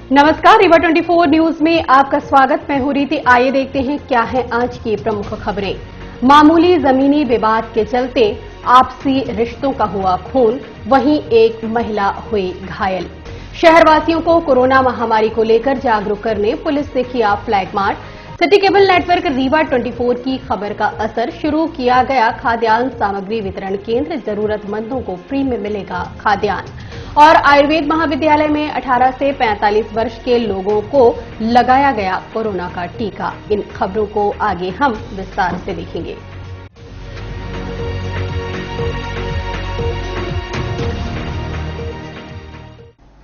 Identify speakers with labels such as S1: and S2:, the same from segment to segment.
S1: नमस्कार, रीवा 24 न्यूज में आपका स्वागत। मैं हूं रीति। आइए देखते हैं क्या है आज की प्रमुख खबरें। मामूली जमीनी विवाद के चलते आपसी रिश्तों का हुआ खून, वहीं एक महिला हुई घायल। शहरवासियों को कोरोना महामारी को लेकर जागरूक करने पुलिस ने किया flag march. City cable network Rewa 24 की खबर का असर। शुरू किया गया खाद्यान्न सामग्री वितरण केंद्र, जरूरतमंदों को फ्री में मिलेगा खाद्यान्न। और आयुर्वेद महाविद्यालय में 18 से 45 वर्ष के लोगों को लगाया गया कोरोना का टीका। इन खबरों को आगे हम विस्तार से देखेंगे।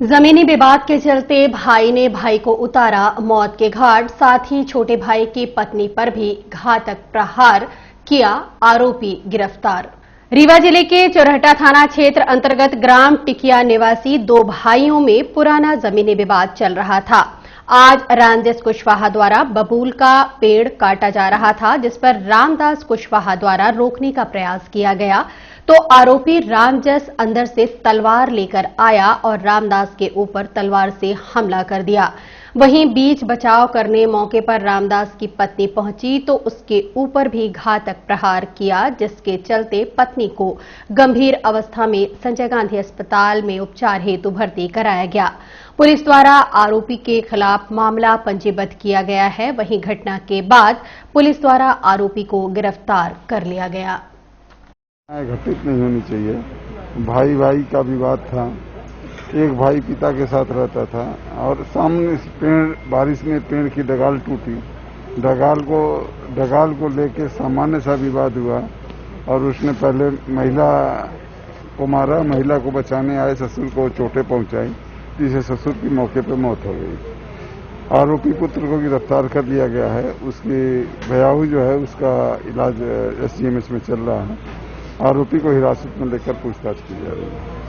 S1: जमीनी विवाद के चलते भाई ने भाई को उतारा मौत के घाट। साथ ही छोटे भाई की पत्नी पर भी घातक प्रहार किया, आरोपी गिरफ्तार। रीवा जिले के चोरहटा थाना क्षेत्र अंतर्गत ग्राम टिकिया निवासी दो भाइयों में पुराना जमीनी विवाद चल रहा था। आज रामजस कुशवाहा द्वारा बबूल का पेड़ काटा जा रहा था, जिस पर रामदास कुशवाहा द्वारा रोकने का प्रयास किया गया तो आरोपी रामजस अंदर से तलवार लेकर आया और रामदास के ऊपर तलवार से हमला कर दिया। वहीं बीच बचाव करने मौके पर रामदास की पत्नी पहुंची तो उसके ऊपर भी घातक प्रहार किया, जिसके चलते पत्नी को गंभीर अवस्था में संजय गांधी अस्पताल में उपचार हेतु भर्ती कराया गया। पुलिस द्वारा आरोपी के खिलाफ मामला पंजीबद्ध किया गया है। वहीं घटना के बाद पुलिस द्वारा आरोपी को गिरफ्तार कर लिया गया।
S2: घटित नहीं होनी चाहिए। भाई भाई का विवाद था। एक भाई पिता के साथ रहता था और सामने से पेड़, बारिश में पेड़ की डगाल टूटी। डगाल को लेके सामान्य सा विवाद हुआ और उसने पहले महिला को मारा। महिला को बचाने आए ससुर को चोटें पहुंचाई, जिससे ससुर की मौके पर मौत हो गई। आरोपी पुत्र को गिरफ्तार कर लिया गया है। उसकी भयाहू जो है उसका इलाज SGMH में चल रहा है। आरोपी को हिरासत में लेकर पूछताछ की जा रही है।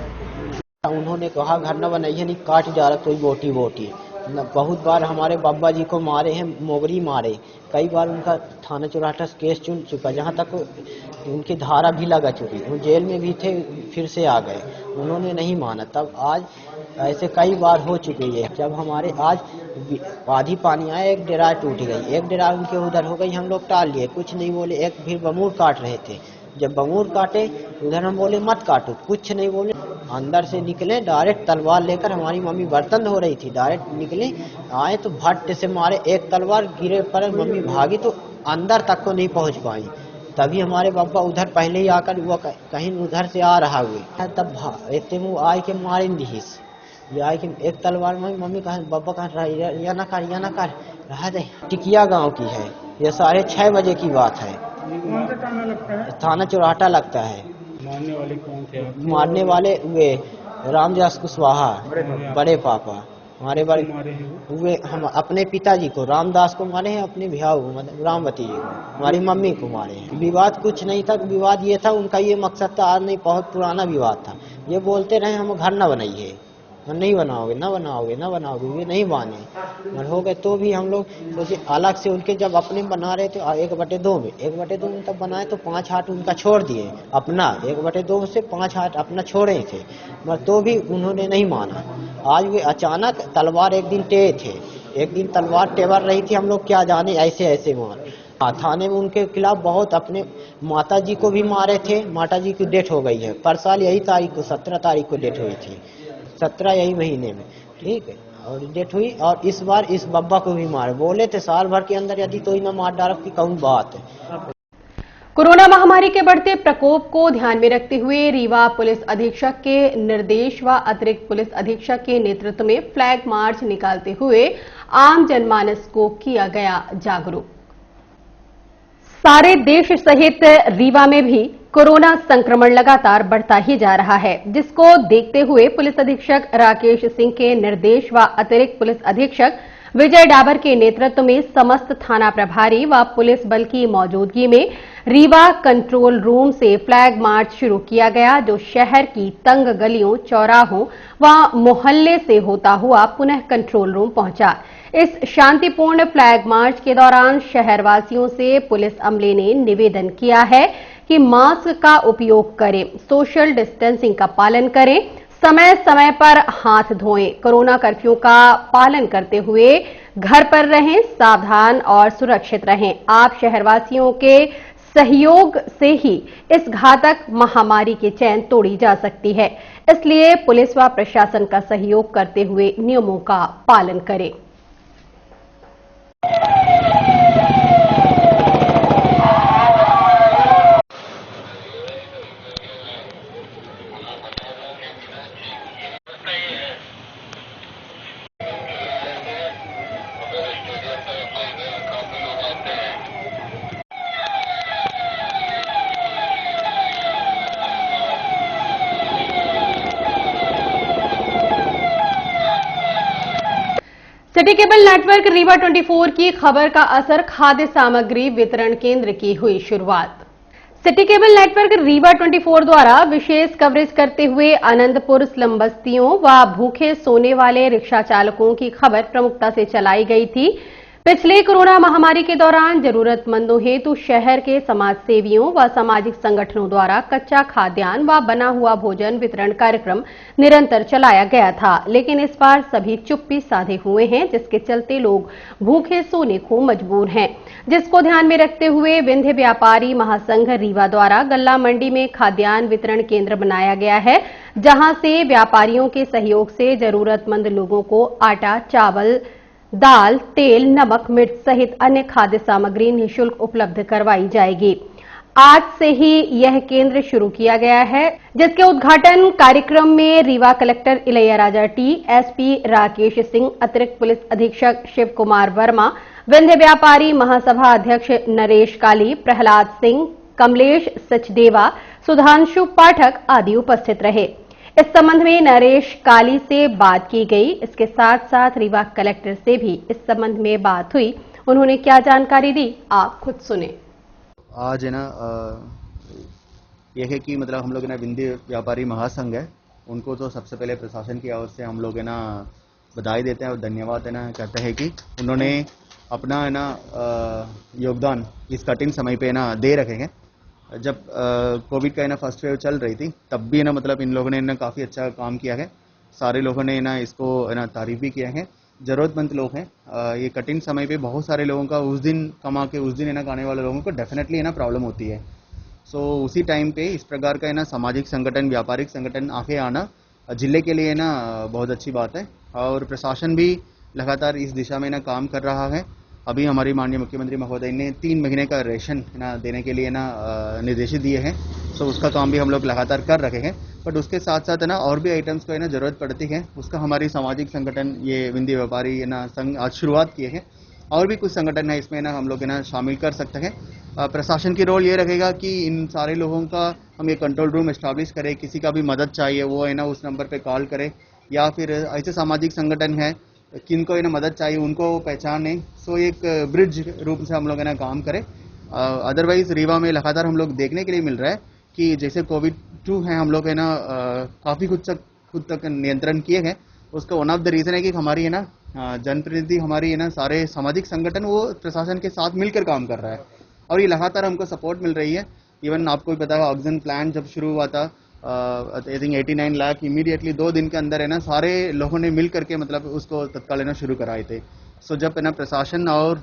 S3: उन्होंने कहा घर न बनाइए, नहीं काट जा रहा कोई बोटी बोटी। बहुत बार हमारे बाबा जी को मारे हैं, मोगरी मारे। कई बार उनका थाना चौराहा केस चुन चुका, जहां तक उनकी धारा भी लगा चुकी। वो जेल में भी थे, फिर से आ गए। उन्होंने नहीं माना। तब आज ऐसे कई बार हो चुकी है। जब हमारे आज आधी पानी आया, एक डेरा टूट गई, एक डेरा उनके उधर हो गई, हम लोग टाल लिए, कुछ नहीं बोले। एक भी बमूर काट रहे थे, जब बमूर काटे उधर हम बोले मत काटो, कुछ नहीं बोले। अंदर से निकले डायरेक्ट तलवार लेकर। हमारी मम्मी बर्तन धो रही थी, डायरेक्ट निकले आए तो भट्ट से मारे। एक तलवार गिरे पर मम्मी भागी तो अंदर तक को नहीं पहुंच पाई। तभी हमारे पापा उधर पहले ही आकर वो कहीं उधर से आ रहा हुए, तब इतने मुँह आए के मारे दिहिस। ये आए कि एक तलवार में मम्मी कहा बाबा कहा या ना कर रहा दे। टिकिया गाँव की है, ये 6:30 बजे की बात है।
S4: कौन सा थाना लगता है?
S3: थाना चौराहा लगता है।
S4: मारने वाले कौन थे?
S3: मारने वाले वे रामदास कुशवाहा, बड़े पापा हमारे बड़े हुए। हम अपने पिताजी को रामदास को मारे हैं, अपने भैया मतलब रामवती जी को, हमारी मम्मी को मारे हैं। विवाद कुछ नहीं था। विवाद ये था, उनका ये मकसद था, आज नहीं बहुत पुराना विवाद था। ये बोलते रहे हम घर न बनाइए, नहीं बनाओगे न बनाओगे न बनाओगे, ये नहीं माने। हो गए तो भी हम लोग सोचे अलग से उनके, जब अपने बना रहे थे 1/2 में तब बनाए तो 5 हाथ उनका छोड़ दिए अपना। 1/2 से 5 हाथ अपना छोड़े थे, मगर तो भी उन्होंने नहीं माना। आज वे अचानक तलवार एक दिन तलवार टेबर रही थी, हम लोग क्या जाने ऐसे मार। थाने में उनके खिलाफ बहुत, अपने माता जी को भी मारे थे। माता जी की डेथ हो गई है। पर साल यही तारीख को 17 तारीख को डेथ हुई थी, 17 यही महीने में, ठीक है। और डेथ हुई। और इस बार इस बब्बा को भी मारे। बोले थे साल भर के अंदर यदि तो ही न मार डालो की कौन बात है।
S1: कोरोना महामारी के बढ़ते प्रकोप को ध्यान में रखते हुए रीवा पुलिस अधीक्षक के निर्देश व अतिरिक्त पुलिस अधीक्षक के नेतृत्व में फ्लैग मार्च निकालते हुए आम जनमानस को किया गया जागरूक। सारे देश सहित रीवा में भी कोरोना संक्रमण लगातार बढ़ता ही जा रहा है, जिसको देखते हुए पुलिस अधीक्षक राकेश सिंह के निर्देश व अतिरिक्त पुलिस अधीक्षक विजय डाबर के नेतृत्व में समस्त थाना प्रभारी व पुलिस बल की मौजूदगी में रीवा कंट्रोल रूम से फ्लैग मार्च शुरू किया गया, जो शहर की तंग गलियों, चौराहों व मोहल्ले से होता हुआ पुनः कंट्रोल रूम पहुंचा। इस शांतिपूर्ण फ्लैग मार्च के दौरान शहरवासियों से पुलिस अमले ने निवेदन किया है कि मास्क का उपयोग करें, सोशल डिस्टेंसिंग का पालन करें, समय समय पर हाथ धोएं, कोरोना कर्फ्यू का पालन करते हुए घर पर रहें, सावधान और सुरक्षित रहें। आप शहरवासियों के सहयोग से ही इस घातक महामारी की चैन तोड़ी जा सकती है। इसलिए पुलिस व प्रशासन का सहयोग करते हुए नियमों का पालन करें। सिटी केबल नेटवर्क रीवा 24 की खबर का असर, खाद्य सामग्री वितरण केंद्र की हुई शुरुआत। सिटी केबल नेटवर्क रीवा 24 द्वारा विशेष कवरेज करते हुए आनंदपुर स्लम बस्तियों व भूखे सोने वाले रिक्शा चालकों की खबर प्रमुखता से चलाई गई थी। पिछले कोरोना महामारी के दौरान जरूरतमंदों हेतु शहर के समाज सेवियों व सामाजिक संगठनों द्वारा कच्चा खाद्यान्न व बना हुआ भोजन वितरण कार्यक्रम निरंतर चलाया गया था, लेकिन इस बार सभी चुप्पी साधे हुए हैं, जिसके चलते लोग भूखे सोने को मजबूर हैं। जिसको ध्यान में रखते हुए विंध्य व्यापारी महासंघ रीवा द्वारा गल्ला मंडी में खाद्यान्न वितरण केंद्र बनाया गया है, जहां से व्यापारियों के सहयोग से जरूरतमंद लोगों को आटा, चावल, दाल, तेल, नमक, मिर्च सहित अन्य खाद्य सामग्री निःशुल्क उपलब्ध करवाई जाएगी। आज से ही यह केंद्र शुरू किया गया है, जिसके उद्घाटन कार्यक्रम में Rewa collector Ilaiya Raja T, SP Rakesh Singh, अतिरिक्त पुलिस अधीक्षक शिव कुमार वर्मा, विंध्य व्यापारी महासभा अध्यक्ष नरेश काली, प्रहलाद सिंह, कमलेश सचदेवा, सुधांशु पाठक आदि उपस्थित रहे। इस संबंध में नरेश काली से बात की गई। इसके साथ साथ रीवा कलेक्टर से भी इस संबंध में बात हुई। उन्होंने क्या जानकारी दी, आप खुद सुने।
S5: आज है ना यह है कि मतलब हम लोग ना विंध्य व्यापारी महासंघ है, उनको तो सबसे पहले प्रशासन की ओर से हम लोग है ना बधाई देते हैं और धन्यवाद है ना कहते हैं कि उन्होंने अपना है ना योगदान इस कठिन समय पे ना दे रखे हैं। जब कोविड का है ना फर्स्ट वेव चल रही थी, तब भी है ना मतलब इन लोगों ने ना काफ़ी अच्छा काम किया है। सारे लोगों ने ना इसको है ना तारीफ भी किया है। ज़रूरतमंद लोग हैं, ये कठिन समय पे बहुत सारे लोगों का उस दिन कमा के उस दिन है ना खाने वाले लोगों को डेफिनेटली है ना प्रॉब्लम होती है। सो उसी टाइम पे इस प्रकार का है ना सामाजिक संगठन, व्यापारिक संगठन आगे आना जिले के लिए ना बहुत अच्छी बात है और प्रशासन भी लगातार इस दिशा में ना काम कर रहा है। अभी हमारी माननीय मुख्यमंत्री महोदय ने 3 महीने का रेशन ना देने के लिए ना निर्देशित दिए हैं। सो उसका काम भी हम लोग लगातार कर रहे हैं, बट उसके साथ साथ है ना और भी आइटम्स को है ना जरूरत पड़ती है। उसका हमारी सामाजिक संगठन ये विंध्य व्यापारी है ना संघ आज शुरुआत किए हैं और भी कुछ संगठन है इसमें ना हम लोग है ना शामिल कर सकते हैं। प्रशासन की रोल ये रहेगा कि इन सारे लोगों का हम ये कंट्रोल रूम एस्टैब्लिश करें। किसी का भी मदद चाहिए वो है ना उस नंबर पे कॉल करे, या फिर ऐसे सामाजिक संगठन है किनको है ना मदद चाहिए उनको पहचाने। सो एक ब्रिज रूप से हम लोग है ना काम करें। अदरवाइज रीवा में लगातार हम लोग देखने के लिए मिल रहा है कि जैसे कोविड-2 है, हम लोग है ना काफ़ी खुद तक नियंत्रण किए हैं। उसका वन ऑफ द रीज़न है कि हमारी है ना जनप्रतिनिधि, हमारी है ना सारे सामाजिक संगठन वो प्रशासन के साथ मिलकर काम कर रहा है और ये लगातार हमको सपोर्ट मिल रही है। इवन आपको भी पता है ऑक्सीजन प्लांट जब शुरू हुआ था, आई थिंक 89 लाख इमीडिएटली 2 दिन के अंदर है ना सारे लोगों ने मिल करके मतलब उसको तत्काल लेना शुरू कराए थे। सो जब है ना प्रशासन और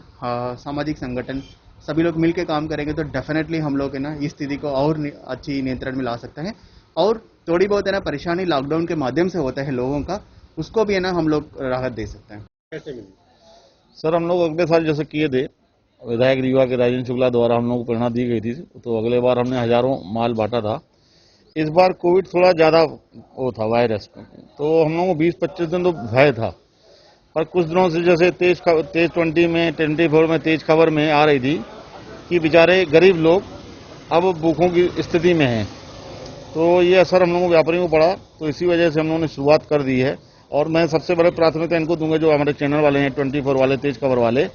S5: सामाजिक संगठन सभी लोग मिल के काम करेंगे तो डेफिनेटली हम लोग है ना इस स्थिति को और अच्छी नियंत्रण में ला सकते हैं। और थोड़ी बहुत है ना परेशानी लॉकडाउन के माध्यम से होता है लोगों का, उसको भी है ना हम लोग राहत दे सकते हैं।
S4: कैसे मिली?
S6: सर हम लोग अगले साल जैसे किए थे, विधायक रीवा के राजेंद्र शुक्ला द्वारा हम लोग को प्रेरणा दी गई थी, तो अगले बार हमने हजारों माल बांटा था। इस बार कोविड थोड़ा ज़्यादा वो था वायरस, तो हम लोगों को 20-25 दिन तो भय था, पर कुछ दिनों से जैसे तेज 20 में 24 में तेज खबर में आ रही थी कि बेचारे गरीब लोग अब भूखों की स्थिति में हैं, तो ये असर हम लोगों व्यापारियों को पड़ा। तो इसी वजह से हम लोगों ने शुरुआत कर दी है और मैं सबसे बड़े प्राथमिकता इनको दूंगा, जो हमारे चैनल वाले हैं 24 वाले, तेज खबर वाले,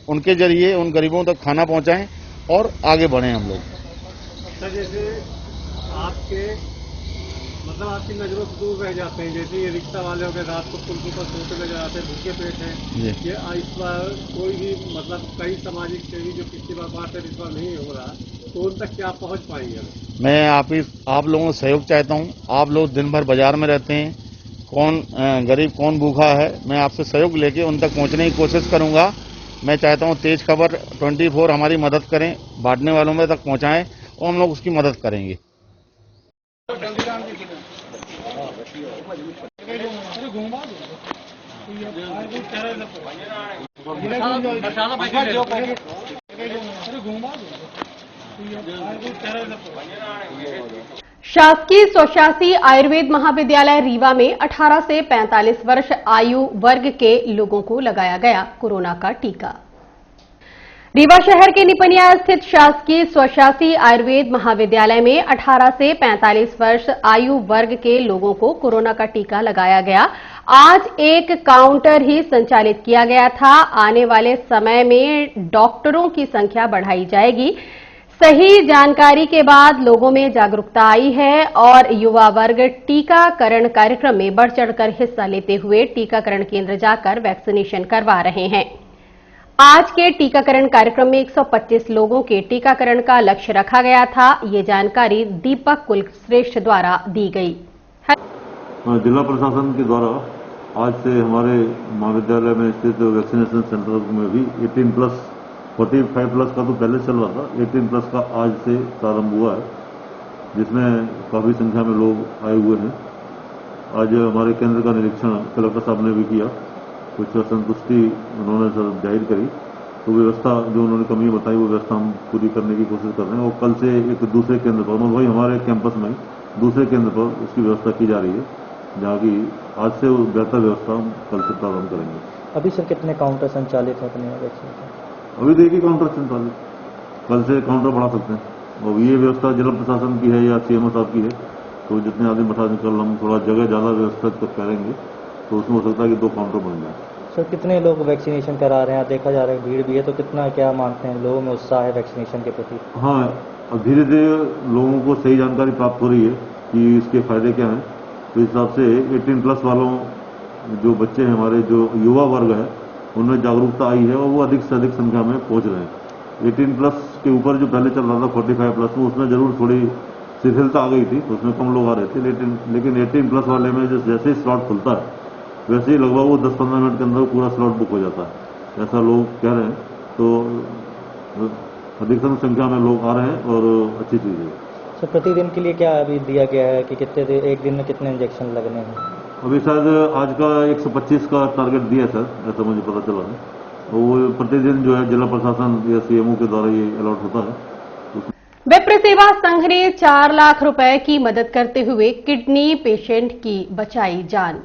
S6: उनके जरिए उन गरीबों तक खाना पहुंचाएं और आगे बढ़ें हम लोग।
S4: सर जैसे आपके मतलब आपकी नजरों से दूर रह जाते हैं, जैसे ये रिक्शा वाले हो गए, रात को पुल के ऊपर सोते नजर आते हैं, भूखे पेट हैं, ये इस बार कोई भी मतलब कई सामाजिक सेवी जो पिछली बार बात है इस बार नहीं हो रहा, तो उन तक क्या पहुंच पाएंगे?
S6: मैं आप लोगों से सहयोग चाहता हूं। आप लोग दिन भर बाजार में रहते हैं, कौन गरीब कौन भूखा है, मैं आपसे सहयोग लेके उन तक पहुंचने की कोशिश करूंगा। मैं चाहता हूं तेज खबर 24 हमारी मदद करें, बांटने वालों में तक पहुंचाएं और हम लोग उसकी मदद करेंगे।
S1: शासकीय स्वशासी आयुर्वेद महाविद्यालय रीवा में 18 से 45 वर्ष आयु वर्ग के लोगों को लगाया गया कोरोना का टीका। रीवा शहर के निपनिया स्थित शासकीय स्वशासी आयुर्वेद महाविद्यालय में 18 से 45 वर्ष आयु वर्ग के लोगों को कोरोना का टीका लगाया गया। आज एक काउंटर ही संचालित किया गया था। आने वाले समय में डॉक्टरों की संख्या बढ़ाई जाएगी। सही जानकारी के बाद लोगों में जागरूकता आई है और युवा वर्ग टीकाकरण कार्यक्रम में बढ़ चढ़कर हिस्सा लेते हुए टीकाकरण केंद्र जाकर वैक्सीनेशन करवा रहे हैं। आज के टीकाकरण कार्यक्रम में 125 लोगों के टीकाकरण का लक्ष्य रखा गया था। ये जानकारी दीपक कुलश्रेष्ठ द्वारा दी गई।
S7: जिला प्रशासन के द्वारा आज से हमारे महाविद्यालय में स्थित वैक्सीनेशन सेंटर में भी 18 प्लस 45 प्लस का तो पहले चल रहा था, 18 प्लस का आज से प्रारंभ हुआ है, जिसमें काफी संख्या में लोग आए हुए हैं। आज हमारे केंद्र का निरीक्षण कलेक्टर साहब ने भी किया, कुछ असंतुष्टि उन्होंने जाहिर करी, तो व्यवस्था जो उन्होंने कमी बताई वो व्यवस्था हम पूरी करने की कोशिश कर रहे हैं। और कल से एक दूसरे केंद्र पर वही हमारे कैंपस में दूसरे केंद्र पर उसकी व्यवस्था की जा रही है, जहाँ की आज से बेहतर व्यवस्था हम कल से प्रारंभ करेंगे।
S8: अभी सर कितने काउंटर संचालित है अपने वैक्सीन?
S7: अभी देखिए काउंटर संचालित, कल से काउंटर बढ़ा सकते हैं। और ये व्यवस्था जिला प्रशासन की है या सीएमओ साहब की है, तो जितने आदमी बैठा कल हम थोड़ा जगह ज्यादा व्यवस्था करेंगे तो उसमें हो सकता है कि 2 काउंटर बन जाए।
S8: सर कितने लोग वैक्सीनेशन करा रहे हैं? देखा जा रहा है भीड़ भी है, तो कितना क्या मानते हैं लोगों में उत्साह है वैक्सीनेशन के प्रति?
S7: हाँ, अब धीरे धीरे लोगों को सही जानकारी प्राप्त हो रही है कि इसके फायदे क्या हैं। तो इस हिसाब से 18 प्लस वालों जो बच्चे हैं हमारे, जो युवा वर्ग है, उनमें जागरूकता आई है और वो अधिक से अधिक संख्या में पहुंच रहे हैं। 18 प्लस के ऊपर जो पहले चल रहा था 45 प्लस में, उसमें जरूर थोड़ी शिथिलता आ गई थी, उसमें कम लोग आ रहे थे। लेकिन 18 प्लस वाले में जैसे ही स्लॉट खुलता है वैसे ही लगभग वो 10-15 मिनट के अंदर पूरा स्लॉट बुक हो जाता है, ऐसा लोग कह रहे हैं। तो अधिकतम संख्या में लोग आ रहे हैं और अच्छी चीज है।
S8: सर प्रतिदिन के लिए क्या अभी दिया गया है कि कितने एक दिन में कितने इंजेक्शन लगने हैं?
S7: अभी शायद आज का 125 का टारगेट दिया सर, ऐसा मुझे पता चला है। वो प्रतिदिन जो है जिला प्रशासन या सीएमओ के द्वारा ये अलॉट होता है।
S1: विप्र सेवा संघ ने 4 लाख रुपए की मदद करते हुए किडनी पेशेंट की बचाई जान।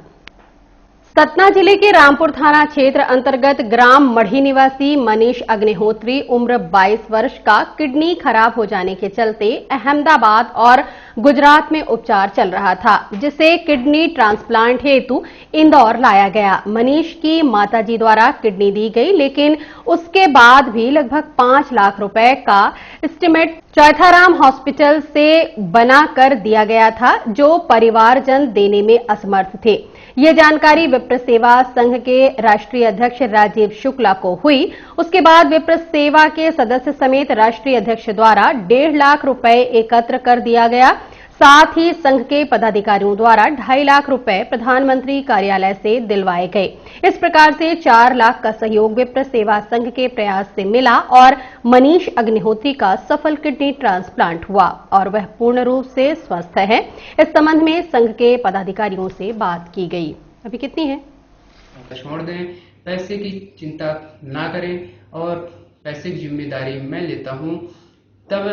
S1: सतना जिले के रामपुर थाना क्षेत्र अंतर्गत ग्राम मढ़ी निवासी मनीष अग्निहोत्री उम्र 22 वर्ष का किडनी खराब हो जाने के चलते अहमदाबाद और गुजरात में उपचार चल रहा था, जिसे किडनी ट्रांसप्लांट हेतु इंदौर लाया गया। मनीष की माताजी द्वारा किडनी दी गई, लेकिन उसके बाद भी लगभग 5 लाख रुपए का एस्टिमेट चौथाराम हॉस्पिटल से बना कर दिया गया था, जो परिवारजन देने में असमर्थ थे। ये जानकारी विप्र सेवा संघ के राष्ट्रीय अध्यक्ष राजीव शुक्ला को हुई। उसके बाद विप्र सेवा के सदस्य समेत राष्ट्रीय अध्यक्ष द्वारा 1.5 लाख रुपए एकत्र कर दिया गया। साथ ही संघ के पदाधिकारियों द्वारा 2.5 लाख रुपए प्रधानमंत्री कार्यालय से दिलवाए गए। इस प्रकार से 4 लाख का सहयोग विप्र सेवा संघ के प्रयास से मिला और मनीष अग्निहोत्री का सफल किडनी ट्रांसप्लांट हुआ और वह पूर्ण रूप से स्वस्थ है। इस संबंध में संघ के पदाधिकारियों से बात की गई। अभी कितनी है?
S9: छोड़ दें, पैसे की चिंता ना करें और पैसे की जिम्मेदारी मैं लेता हूं। तब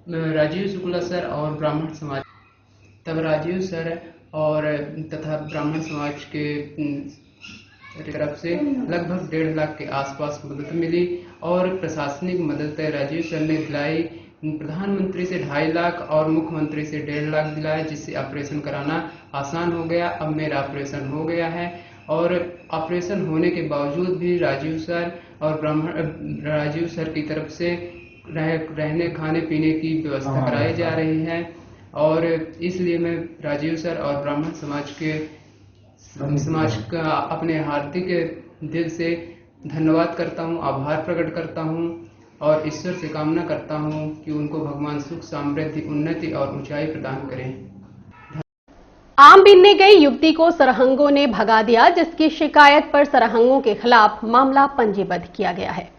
S9: राजीव शुक्ला सर और ब्राह्मण समाज और तथा ब्राह्मण समाज के तरफ से लगभग 1.5 लाख के आसपास मदद मिली और प्रशासनिक मदद राजीव सर ने दिलाई। प्रधानमंत्री से 2.5 लाख और मुख्यमंत्री से 1.5 लाख दिलाया, जिससे ऑपरेशन कराना आसान हो गया। अब मेरा ऑपरेशन हो गया है और ऑपरेशन होने के बावजूद भी राजीव सर की तरफ से रहने खाने पीने की व्यवस्था कराई जा रही है और इसलिए मैं राजीव सर और ब्राह्मण समाज का अपने हार्दिक दिल से धन्यवाद करता हूं, आभार प्रकट करता हूं और ईश्वर से कामना करता हूँ कि उनको भगवान सुख, समृद्धि, उन्नति और ऊंचाई प्रदान करें।
S1: आम बीनने गई युवती को सरहंगों ने भगा दिया, जिसकी शिकायत पर सरहंगों के खिलाफ मामला पंजीबद्ध किया गया है।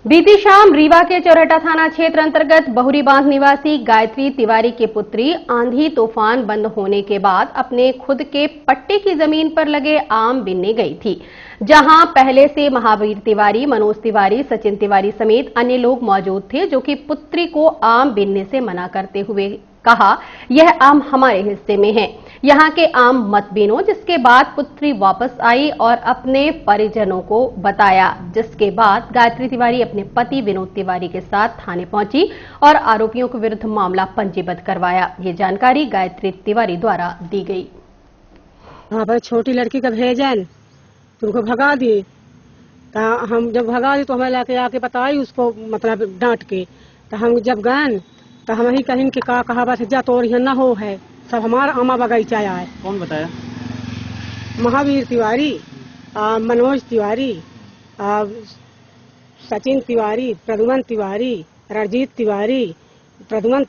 S1: बीती शाम रीवा के चौराटा थाना क्षेत्र अंतर्गत बहुरी बांध निवासी गायत्री तिवारी की पुत्री आंधी तूफान बंद होने के बाद अपने खुद के पट्टे की जमीन पर लगे आम बीनने गई थी, जहां पहले से महावीर तिवारी, मनोज तिवारी, सचिन तिवारी समेत अन्य लोग मौजूद थे, जो कि पुत्री को आम बीनने से मना करते हुए कहा, यह आम हमारे हिस्से में है, यहाँ के आम मत बीनो। जिसके बाद पुत्री वापस आई और अपने परिजनों को बताया, जिसके बाद गायत्री तिवारी अपने पति विनोद तिवारी के साथ थाने पहुंची और आरोपियों के विरुद्ध मामला पंजीबद्ध करवाया। ये जानकारी गायत्री तिवारी द्वारा दी गई।
S10: वहाँ पर छोटी लड़की का भेजन तुमको भगा दी, तो हम जब भगा दी तो हमें लाके आके बताई उसको, मतलब डांट के। तो हम जब गए तो हम ही कहीं के का कहा बस जा तो न हो है, सब हमारा आमा बगीचा है।
S8: कौन बताया?
S10: महावीर तिवारी, मनोज तिवारी, सचिन तिवारी, प्रदुमन तिवारी, रणजीत तिवारी, प्रदुमन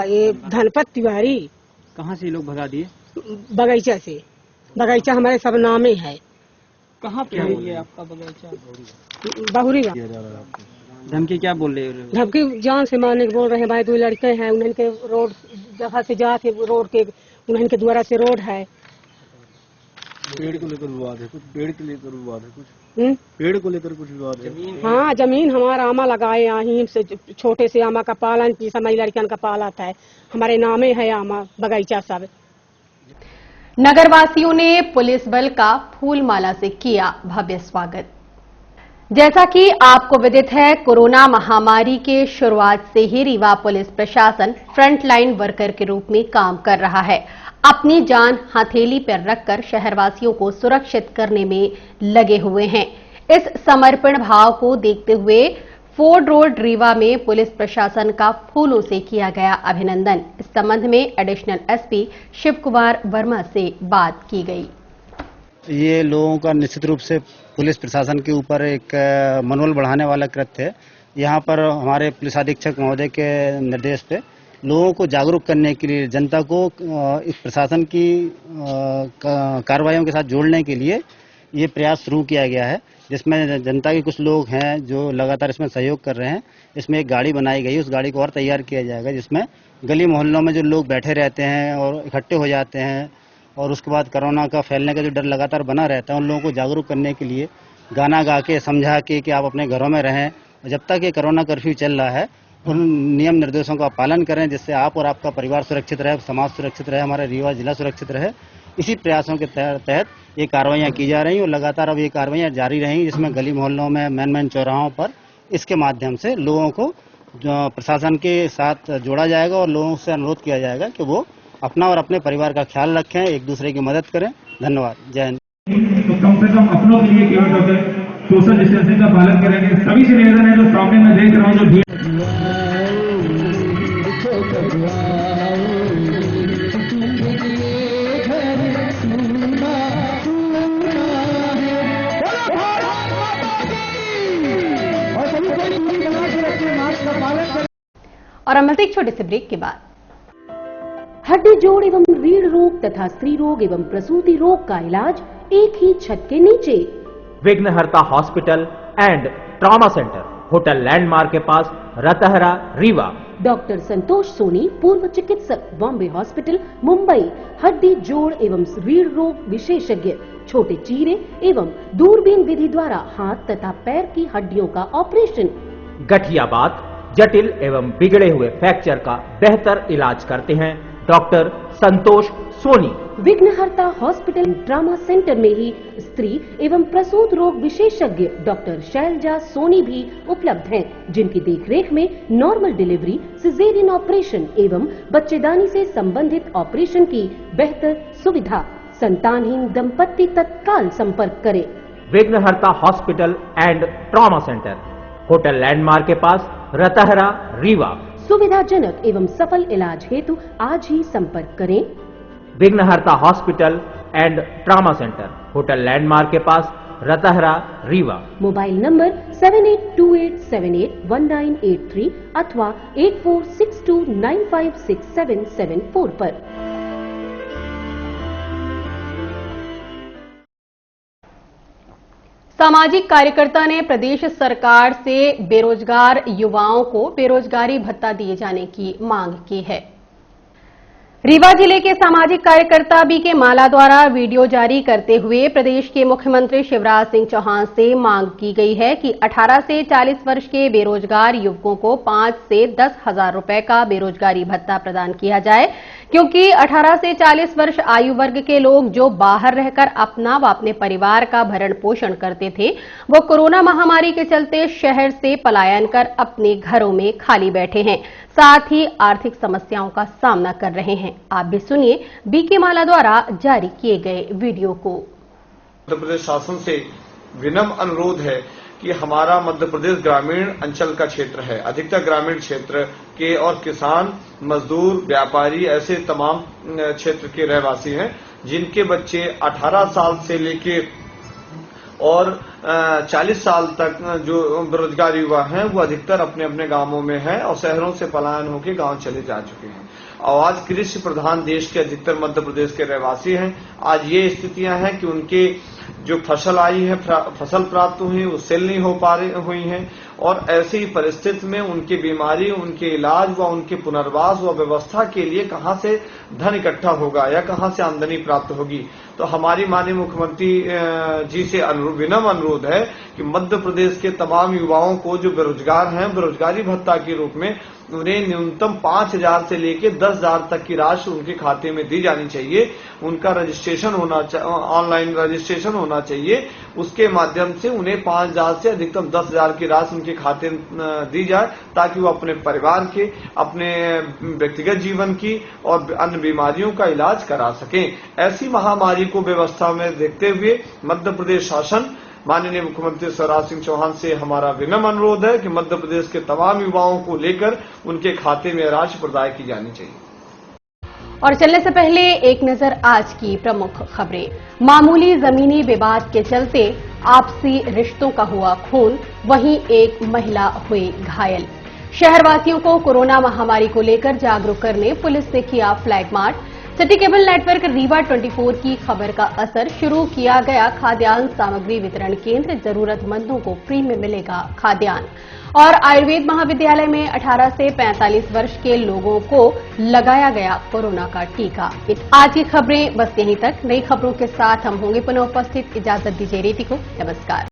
S10: ये धनपत तिवारी।
S8: कहाँ से लोग भगा दिए?
S10: बगीचा से। बगीचा हमारे सब नामे है।
S8: कहाँ पे है ये आपका बगीचा?
S10: बहुरी।
S8: धमकी क्या बोल रहे हो?
S10: धमकी जान से मारने के बोल रहे हैं भाई। दो लड़के हैं, उन्हें के रोड जगह से जाके रोड के उन्हें के द्वारा से रोड है।
S11: पेड़ को लेकर विवाद है कुछ? पेड़ को लेकर विवाद है कुछ? पेड़ को लेकर कुछ विवाद है?
S10: हाँ, जमीन हमारा आमा लगाए यहीं से, छोटे से आमा का पालन की समय लड़कियों का पाला था, हमारे नामे है आमा बगीचा सब।
S1: नगरवासियों ने पुलिस बल का फूलमाला से किया भव्य स्वागत। जैसा कि आपको विदित है, कोरोना महामारी के शुरुआत से ही रीवा पुलिस प्रशासन फ्रंटलाइन वर्कर के रूप में काम कर रहा है। अपनी जान हथेली पर रखकर शहरवासियों को सुरक्षित करने में लगे हुए हैं। इस समर्पण भाव को देखते हुए फोर्ड रोड रीवा में पुलिस प्रशासन का फूलों से किया गया अभिनंदन। इस संबंध में एडिशनल एसपी शिव कुमार वर्मा से बात की गई।
S12: ये लोगों का निश्चित रूप से पुलिस प्रशासन के ऊपर एक मनोबल बढ़ाने वाला कृत्य है। यहाँ पर हमारे पुलिस अधीक्षक महोदय के निर्देश पे लोगों को जागरूक करने के लिए, जनता को इस प्रशासन की कार्रवाइयों के साथ जोड़ने के लिए ये प्रयास शुरू किया गया है, जिसमें जनता के कुछ लोग हैं जो लगातार इसमें सहयोग कर रहे हैं। इसमें एक गाड़ी बनाई गई, उस गाड़ी को और तैयार किया जाएगा, जिसमें गली मोहल्लों में जो लोग बैठे रहते हैं और इकट्ठे हो जाते हैं और उसके बाद कोरोना का फैलने का जो डर लगातार बना रहता है, उन लोगों को जागरूक करने के लिए गाना गा के, समझा के कि आप अपने घरों में रहें, जब तक ये कोरोना कर्फ्यू चल रहा है उन नियम निर्देशों का पालन करें, जिससे आप और आपका परिवार सुरक्षित रहे, समाज सुरक्षित रहे, हमारा रीवा जिला सुरक्षित रहे। इसी प्रयासों के तहत ये कार्रवाइयाँ की जा रही हैं और लगातार अब ये कार्रवाइयाँ जारी रहेंगी, जिसमें गली मोहल्लों में, मेन चौराहों पर इसके माध्यम से लोगों को प्रशासन के साथ जोड़ा जाएगा और लोगों से अनुरोध किया जाएगा कि वो अपना और अपने परिवार का ख्याल रखें, एक दूसरे की मदद करें। धन्यवाद। जय हिंद।
S13: तो कम से कम अपनों के लिए केवल सोशल डिस्टेंसिंग का पालन करेंगे। सभी से निवेदन है, जो सामने मैं देख रहा हूँ जो भीड़
S1: और हम मिलते एक छोटे से ब्रेक के बाद।
S14: हड्डी जोड़ एवं रीढ़ रोग तथा स्त्री रोग एवं प्रसूति रोग का इलाज एक ही छत के नीचे।
S15: विघ्नहर्ता hospital and trauma centre, hotel landmark के पास, रतहरा, रीवा।
S14: डॉक्टर संतोष सोनी, पूर्व चिकित्सक, बॉम्बे हॉस्पिटल, मुंबई। हड्डी जोड़ एवं रीढ़ रोग विशेषज्ञ, छोटे चीरे एवं दूरबीन विधि द्वारा हाथ तथा पैर की हड्डियों का ऑपरेशन।
S15: गठियाबात, जटिल एवं बिगड़े हुए फ्रैक्चर का बेहतर इलाज करते हैं डॉक्टर संतोष सोनी।
S14: विघ्नहर्ता हॉस्पिटल ट्रॉमा सेंटर में ही स्त्री एवं प्रसूत रोग विशेषज्ञ डॉक्टर शैलजा सोनी भी उपलब्ध हैं, जिनकी देखरेख में नॉर्मल डिलीवरी, सिजेरियन ऑपरेशन एवं बच्चेदानी से संबंधित ऑपरेशन की बेहतर सुविधा। संतानहीन दंपत्ति तत्काल संपर्क करें।
S15: विघ्नहर्ता hospital and trauma centre, hotel landmark के पास, रतहरा, रीवा।
S14: सुविधाजनक एवं सफल इलाज हेतु आज ही संपर्क करें।
S15: विघ्नहर्ता hospital and trauma centre, hotel landmark के पास, रतहरा, रीवा।
S14: मोबाइल नंबर 7828781983 अथवा 8462956774 पर।
S1: सामाजिक कार्यकर्ता ने प्रदेश सरकार से बेरोजगार युवाओं को बेरोजगारी भत्ता दिए जाने की मांग की है। रीवा जिले के सामाजिक कार्यकर्ता बीके माला द्वारा वीडियो जारी करते हुए प्रदेश के मुख्यमंत्री शिवराज सिंह चौहान से मांग की गई है कि 18 से 40 वर्ष के बेरोजगार युवकों को 5 से 10 हजार रुपए का बेरोजगारी भत्ता प्रदान किया जाए, क्योंकि 18 से 40 वर्ष आयु वर्ग के लोग जो बाहर रहकर अपना व अपने परिवार का भरण पोषण करते थे, वो कोरोना महामारी के चलते शहर से पलायन कर अपने घरों में खाली बैठे हैं, साथ ही आर्थिक समस्याओं का सामना कर रहे हैं। आप भी सुनिए बीके माला द्वारा जारी किए गए वीडियो को।
S16: मध्य प्रदेश शासन से विनम्र अनुरोध है कि हमारा मध्य प्रदेश ग्रामीण अंचल का क्षेत्र है, अधिकतर ग्रामीण क्षेत्र के और किसान, मजदूर, व्यापारी ऐसे तमाम क्षेत्र के रहवासी हैं जिनके बच्चे 18 साल से लेके और 40 साल तक जो बेरोजगार युवा हैं वो अधिकतर अपने अपने गांवों में हैं और शहरों से पलायन होकर गांव चले जा चुके हैं। और आज कृषि प्रधान देश के अधिकतर मध्य प्रदेश के रहवासी हैं। आज ये स्थितियां हैं कि उनके जो फसल आई है, फसल प्राप्त हुई, वो सेल नहीं हो पा रही हुई हैं और ऐसी ही परिस्थिति में उनकी बीमारी, उनके इलाज व उनके पुनर्वास व व्यवस्था के लिए कहां से धन इकट्ठा होगा या कहां से आमदनी प्राप्त होगी। तो हमारी माननीय मुख्यमंत्री जी से विनम्र अनुरोध है कि मध्य प्रदेश के तमाम युवाओं को जो बेरोजगार हैं, बेरोजगारी भत्ता के रूप में उन्हें न्यूनतम 5,000 से लेकर 10,000 तक की राशि उनके खाते में दी जानी चाहिए। उनका रजिस्ट्रेशन होना, ऑनलाइन रजिस्ट्रेशन होना चाहिए। उसके माध्यम से उन्हें 5,000 से अधिकतम 10,000 की राशि उनके खाते में दी जाए, ताकि वो अपने परिवार के, अपने व्यक्तिगत जीवन की और अन्य बीमारियों का इलाज करा सकें। ऐसी महामारी को व्यवस्था में देखते हुए मध्य प्रदेश शासन, माननीय मुख्यमंत्री शिवराज सिंह चौहान से हमारा विनम्र अनुरोध है कि मध्य प्रदेश के तमाम युवाओं को लेकर उनके खाते में राशि प्रदान की जानी चाहिए।
S1: और चलने से पहले एक नजर आज की प्रमुख खबरें। मामूली जमीनी विवाद के चलते आपसी रिश्तों का हुआ खून, वहीं एक महिला हुई घायल। शहरवासियों को कोरोना महामारी को लेकर जागरूक करने पुलिस ने किया flag march. City cable network Rewa 24 की खबर का असर, शुरू किया गया खाद्यान्न सामग्री वितरण केंद्र, जरूरतमंदों को फ्री में मिलेगा खाद्यान्न। और आयुर्वेद महाविद्यालय में 18 से 45 वर्ष के लोगों को लगाया गया कोरोना का टीका। आज की खबरें बस यहीं तक। नई खबरों के साथ हम होंगे पुनः उपस्थित। इजाजत दीजिए रीति को। नमस्कार।